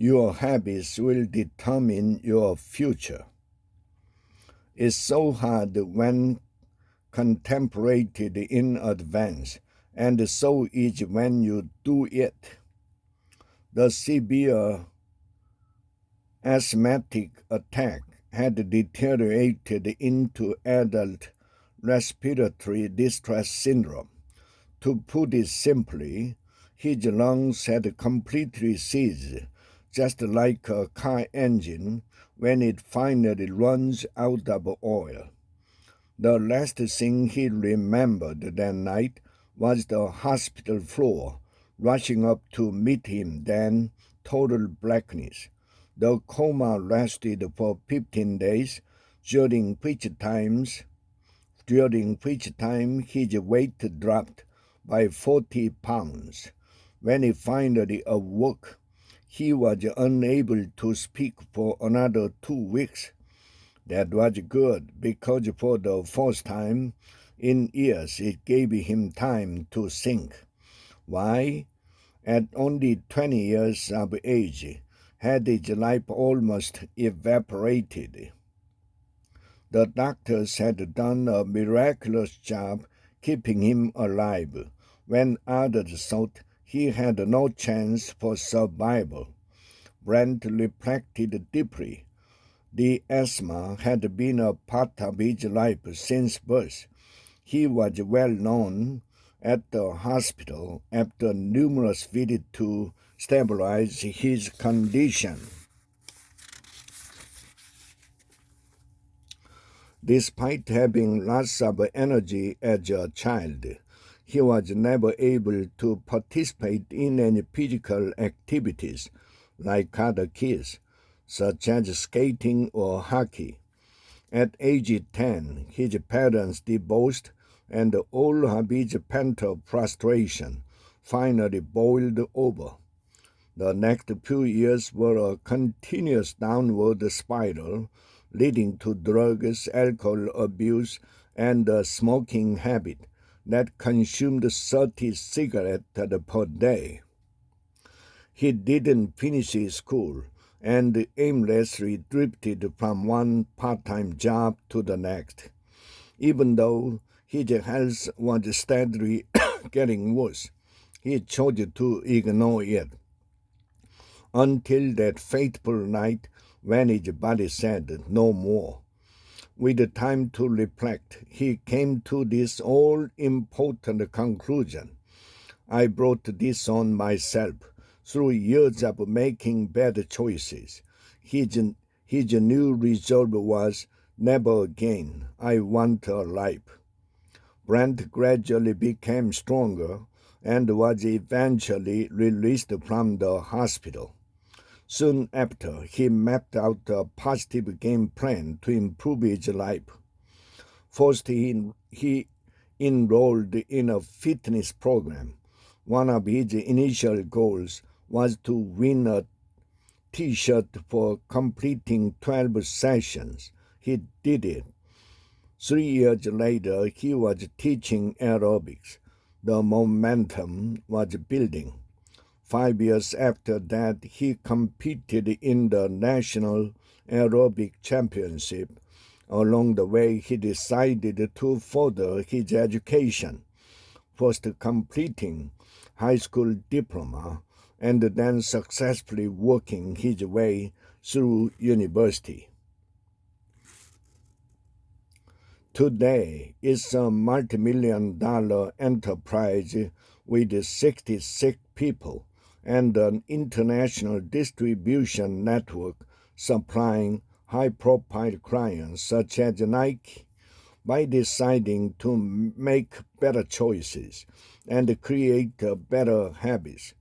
Your habits will determine your future. It's so hard when contemplated in advance, and so easy when you do it. The severe asthmatic attack had deteriorated into adult respiratory distress syndrome. To put it simply, his lungs had completely seized, just like a car engine when it finally runs out of oil. The last thing he remembered that night was the hospital floor, rushing up to meet him, then total blackness. The coma lasted for 15 days, during which time his weight dropped by 40 pounds. When he finally awoke, he was unable to speak for another 2 weeks. That was good, because for the first time in years it gave him time to think. Why? At only 20 years of age, had his life almost evaporated. The doctors had done a miraculous job keeping him alive, when others thought he had no chance for survival. Brent reflected deeply. The asthma had been a part of his life since birth. He was well known at the hospital after numerous visits to stabilize his condition. Despite having lots of energy as a child, he was never able to participate in any physical activities like other kids, such as skating or hockey. At age 10, his parents divorced, and all of his pent-up frustration finally boiled over. The next few years were a continuous downward spiral, leading to drugs, alcohol abuse, and a smoking habit that consumed 30 cigarettes per day. He didn't finish his school and aimlessly drifted from one part-time job to the next. Even though his health was steadily getting worse, he chose to ignore it, until that fateful night when his body said no more. With time to reflect, he came to this all-important conclusion. I brought this on myself through years of making bad choices. His new resolve was, never again. I want a life. Brent gradually became stronger and was eventually released from the hospital. Soon after, he mapped out a positive game plan to improve his life. First, he enrolled in a fitness program. One of his initial goals was to win a T-shirt for completing 12 sessions. He did it. 3 years later, he was teaching aerobics. The momentum was building. 5 years after that, he competed in the National Aerobic Championship. Along the way, he decided to further his education, first completing high school diploma and then successfully working his way through university. Today, it's a multi-million-dollar enterprise with 66 people and an international distribution network supplying high-profile clients such as Nike. By deciding to make better choices and create better habits,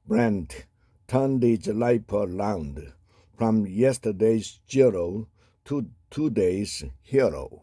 Brent turned his life around from yesterday's zero to today's hero.